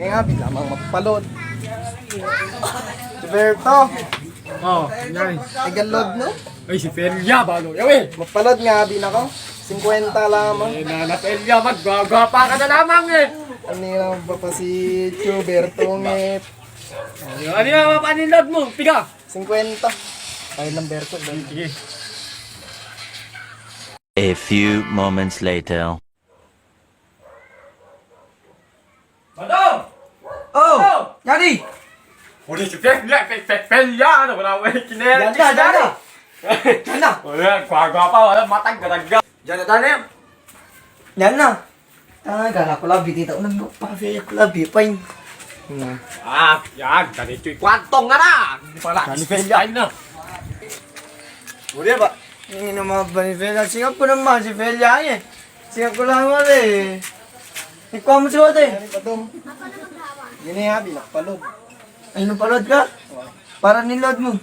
Kaya nga, lamang magpalod. Si Berto, Oh, yan. igalod no? Ay, si Felia, balo. Yawi! Magpalod nga, bin ako. 50 lamang. Eh, na Felia, maggagapa ka na lamang eh. Ano lang ba pa si Tio Berto ngit? Ano yung mapaninod mo? Tiga! 50. Ay, ng Berto. Sige. A few moments later. Madam! Oh! Yani! Uli si Felia, Felia, ano, wala mo yung kinera. Yan na! Yan na! Wala, gwagapa, wala, matag, garaga. Yan na tayo! Yan na! Gala ko labi dito. Nagpapakafeya ko labi. Fine. Ah, yan, ganito yung kwantong nga na. Hindi pala, si Felia na. Uli ba? Hindi naman ba ni Felia? Singap ko naman si Felia eh. Singap ko lang wala eh. Ikaw mo siya eh. Ano pa dong? Yun nga, bin nakpalod. Ay, napalod ka? Para nilod mo.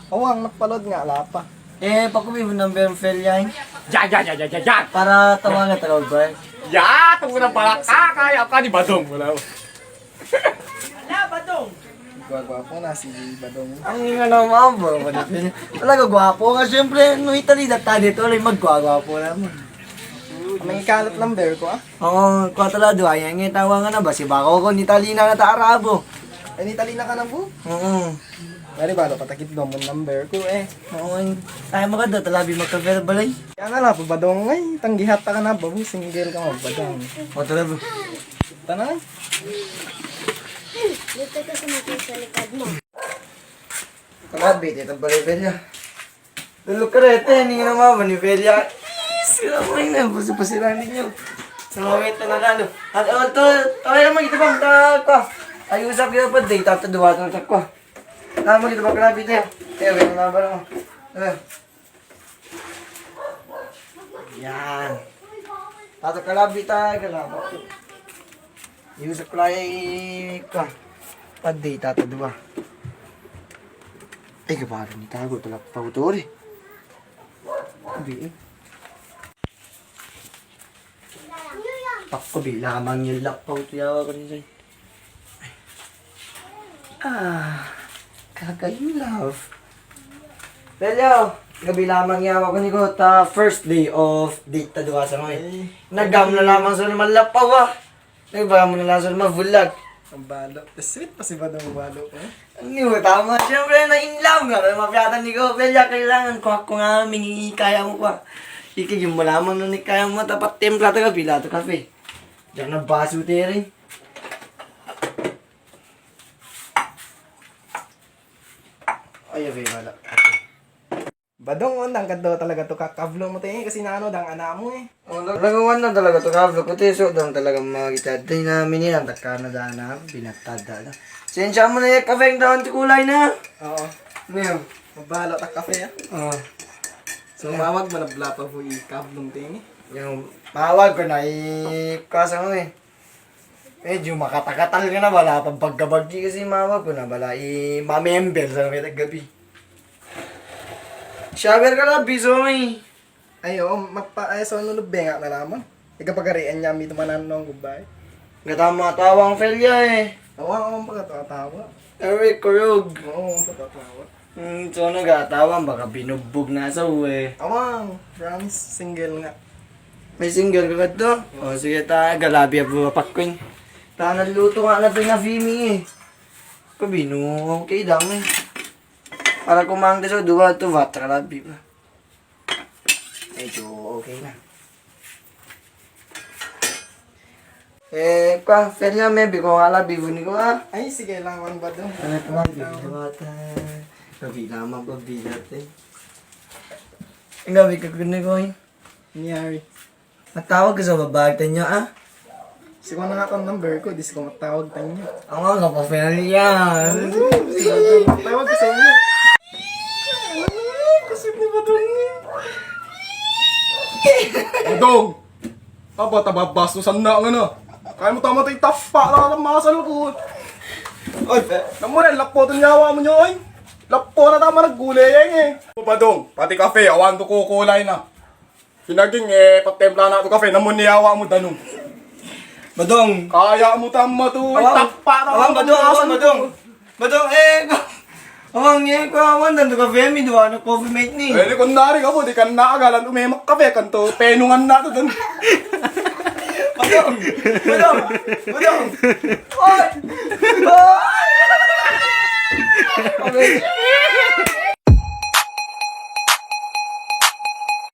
Awang, nakpalod nga, ala pa. Eh, pakuwi mo number ng Felia eh. Yan. Para tawagan talaga ba eh. Ya, tungo na pala kaya ka ni Badong. Wala ko. Gwapo na si Badong. Ang nga naman ba? Talaga gwapo ka. Siyempre, no Italy data dito. Alay magwagwapo naman. May ikalat number ko ah. Oo, kwa talado. Ayan nga tawa nga na ba? Si Bako ko ni Italy na Arabo. Ay, nitali na ka na po. Oo. Dari balo, patakit daw mo number ko eh. Oo, tayo maganda. Talabi magka-fair balay. Kaya nga lang, Badong ay, tanggihat ka na, babu, single ka mo, Badong. O talabi. Tanay. Dito ka sumakay sa likod mo. Talabi, dito balay Belia. Lulok ka rete, hindi nga naman ni Belia. Sila mo na, pasipasilan ninyo. Sumawit na nalalo. At tawag naman kita bang ka. Ayusap kita pa, day, tataduwa ito na ko. Tama kita bang kalabi tayo. Tayo, ganyan na ba naman. Yan. Tato kalabi tayo, kalabi. Ayusap ko lang ka. Pa, day, tataduwa. Ay, kabaran ni tago. Talak pa ito rin. Sabi eh. Ako lamang yung lapaw tiyawa ko niya. Kagayin love. Hello! Gabi lamang yawa ko ni ko ta first day of date ta duwa sa mga. Nagam na lamang sa naman lapaw ah. Nagba mo na lang sa naman vlog. Ang balo. Sweet pa si Badong balo ko eh. Ano tama? Siyempre na in love nga. Mapiyatan ni ko. Belya kailangan ko nga mingi kaya mo pa. Ikigim mo lamang na ni kaya mo tapat templa ta kape lato kape. Diyan na baso rin. Ay, abay, wala. Badong, unang ganda talaga to kakavlo mo tayo kasi naano dang ana mo eh. Nagawan na talaga ito kablo ko tiso doon talaga makikita. Ito namin yan. Taka na daan na. Binatada na. Sensya mo na yung kafeng doon ti kulay na. Oo. Ngayon. Mabalo ta kafe ah. Oo. So mawag mo na blapa po ikavlong tayo eh. Yung mawag ko na ikasa mo eh. Medyo makatakatal ka na bala pang pagkabagdi kasi mawag ko na bala ma-member sa may gabi. Shower ka na biso may. Ay oo, ay so nulubbe nga na naman. Ikapagarian niya mi tumanan nung gubay. Gatama tawang Felia eh. Oo, ang pagkatawa. Eric Kurog. Oo, ang pagkatawa. So nagatawang baka binugbog na sa uwe. Awang, France, single nga. May single ka to? O sige tayo, galabi ang buwapak ko yun. Tayo nagluto nga na ito na Fimi eh. Kabino, okay lang eh. Para kumang sa duwa ito, vat, galabi pa. Medyo okay na. Felia, maybe ko nga labi ko ni ko ah. Ay, sige lang, wang Badong. Ano ito lang, bata. Gabi naman, pabilat eh. Ang gabi ka kunin ko eh. Niyari. Matawag ka sa babagtan niyo ah. Siguro na nga akong number ko, di ko matawag tayo niya. Ang nga pa Felia. Tawag ko sa inyo. Kasi ni Badong eh. Badong! Aba, tababastusan na nga na. Kaya mo tama tayo tapa, nakamasal ko. Oy, Namu rin, lakpo itong yawa mo nyo ay. Lakpo na tama naggulay yan eh. Badong, pati kafe, awan to kukulay na. Hinaging patempla na ito kafe, namun niyawa mo danong. Badong. Kaya mo tama to. Ay, takpa na Awang badong. Badong, awang ko awan dan ka femi dua no coffee mate ni. Eh, di kung nari ka po, di ka naagalan umemak kape kanto. Penungan na to dun. Badong. Oy! Oy!